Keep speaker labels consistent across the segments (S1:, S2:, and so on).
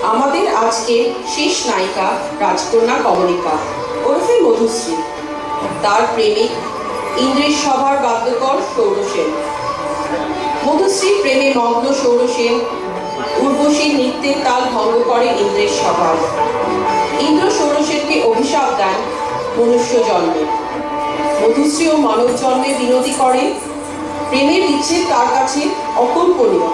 S1: আমাদের আজকে শেষ নায়িকা রাজকন্যা কমলিকা ওরফে মধুশ্রী, তার প্রেমিক ইন্দ্রের সভার বাদ্যকর সৌরসেন। মধুশ্রীর প্রেমে মগ্ন সৌরসেন উর্বশীর নৃত্যের তাল ভঙ্গ করে ইন্দ্রের সভার। ইন্দ্র সৌরসেনকে অভিশাপ দেন মনুষ্য জন্মে। মধুশ্রী ও মানব জন্মে বিনতি করে, প্রেমের বিচ্ছেদ তার কাছে অকল্পনীয়।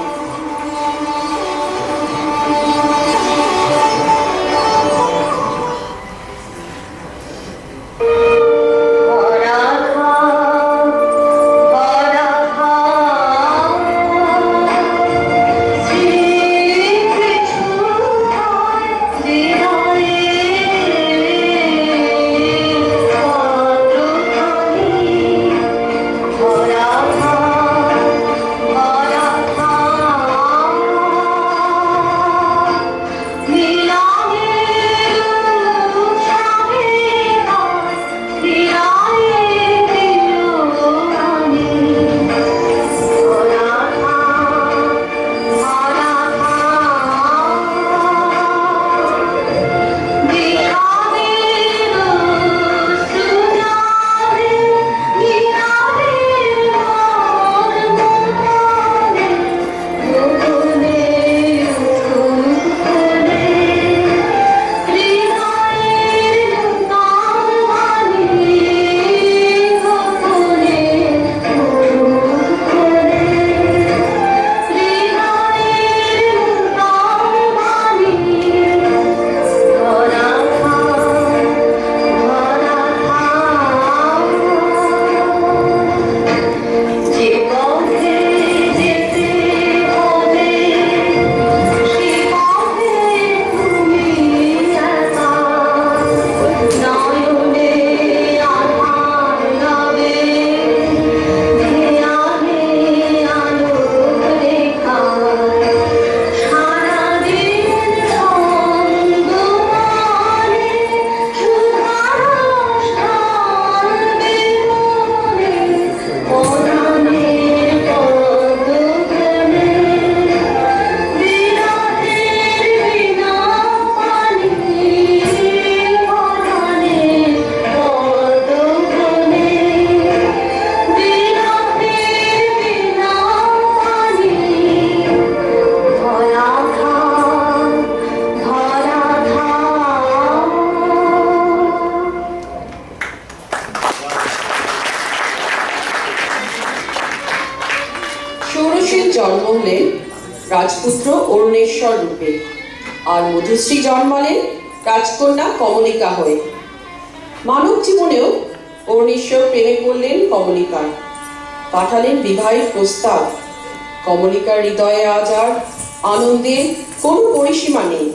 S1: জন্ম হলেন রাজপুত্র অরুণেশ্বর রূপে, আর মধুশ্রী জন্মালেন রাজকন্যা কমলিকা হয়ে। মানব জীবনেও অরুণেশ্বর প্রেমে পড়লেন কমলিকায়, পাঠালেন বিবাহের প্রস্তাব। কমলিকার হৃদয়ে আজ আর আনন্দের কোনো পরিসীমা নেই।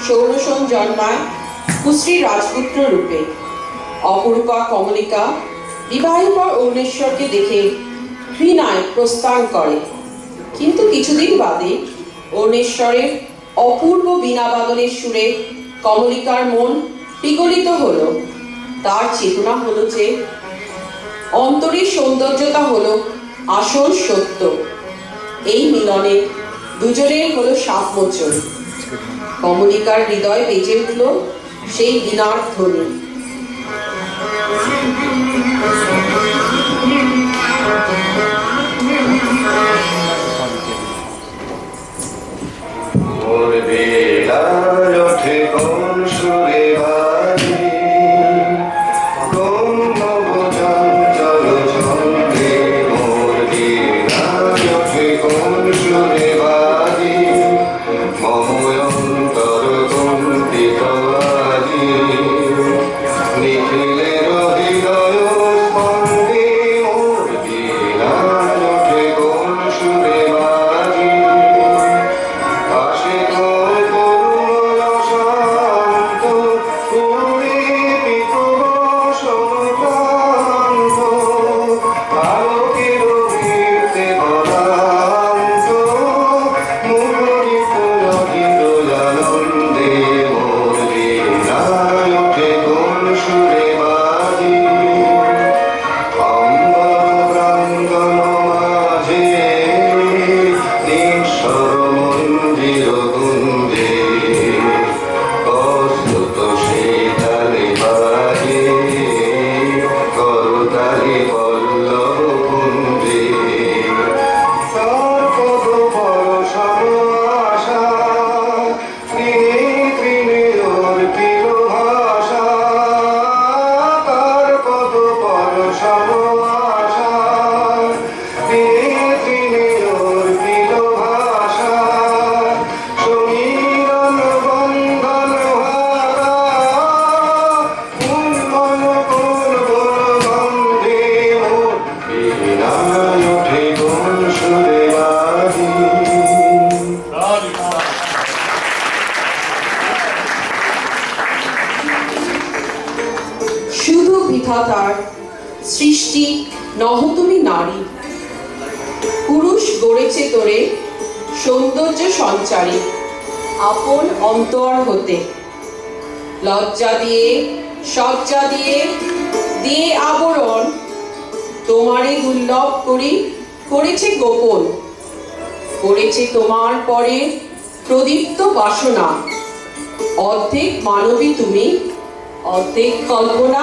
S1: সৌরসেন জন্মায় কুশ্রীর রাজপুত্র রূপে। অপরূপা কমলিকা বিবাহের পর অরুণেশ্বরকে দেখে ঘৃণায় প্রস্থান করে, কিন্তু কিছুদিন বাদে অরুণেশ্বরের অপূর্ব বীণাবাদনের সুরে কমলিকার মন বিগলিত হলো। তার চেতনা হলো যে অন্তরের সৌন্দর্যতা হলো আসল সত্য। এই মিলনে দুজনের হলো সাপমোচন। কমলিকার হৃদয় বেজে উঠল সেই বীণার ধ্বনি।
S2: মোর বেলায় ওঠে কোন সুরে বাজে, কোন নবচঞ্চল ছন্দে। মোর বেলায় ওঠে কোন সুরে বাজে, মম অন্তর কম্পিত আজি। নিখিলের হৃদয় স্পন্দে, মোর বেলায় ওঠে কোন সুরে বাজে। আসে কোন করুণ শান্ত, পরিপিত সমকান্ত। আলোকের বীরতে বলান্ত, মুখরিত অধীর আনন্দে। মোর বীণায় ওঠে কোন সুরে বাজে, অম্বর প্রাঙ্গণ মাঝে নিঃস্বর মন্দির কুঞ্জে। প্রস্তুত সেই তালে বাজে, করতালি পল্লব কুঞ্জে। তার কত পরশম আশা, তৃণে তৃণে অর্পিত ভাষা। তার কত পরশম আশা, তৃণে তৃণে অর্পিত ভাষা। সমীরণ বন্ধন হারা, উন্ময় কোন গন্ধে। মোর বীণায় ওঠে কোন সুরে বাজে।
S1: শুধু বিধাতার সৃষ্টি নহ তুমি নারী, পুরুষ গড়েছে তোরে সৌন্দর্য সঞ্চারী। আপন অন্তর হতে লজ্জা দিয়ে সজ্জা দিয়ে দিয়ে আবরণ, তোমারে দুর্লভ করি করেছে গোপন। করেছে তোমার পরে প্রদীপ্ত বাসনা। অর্ধেক মানবী তুমি, অর্ধেক কল্পনা।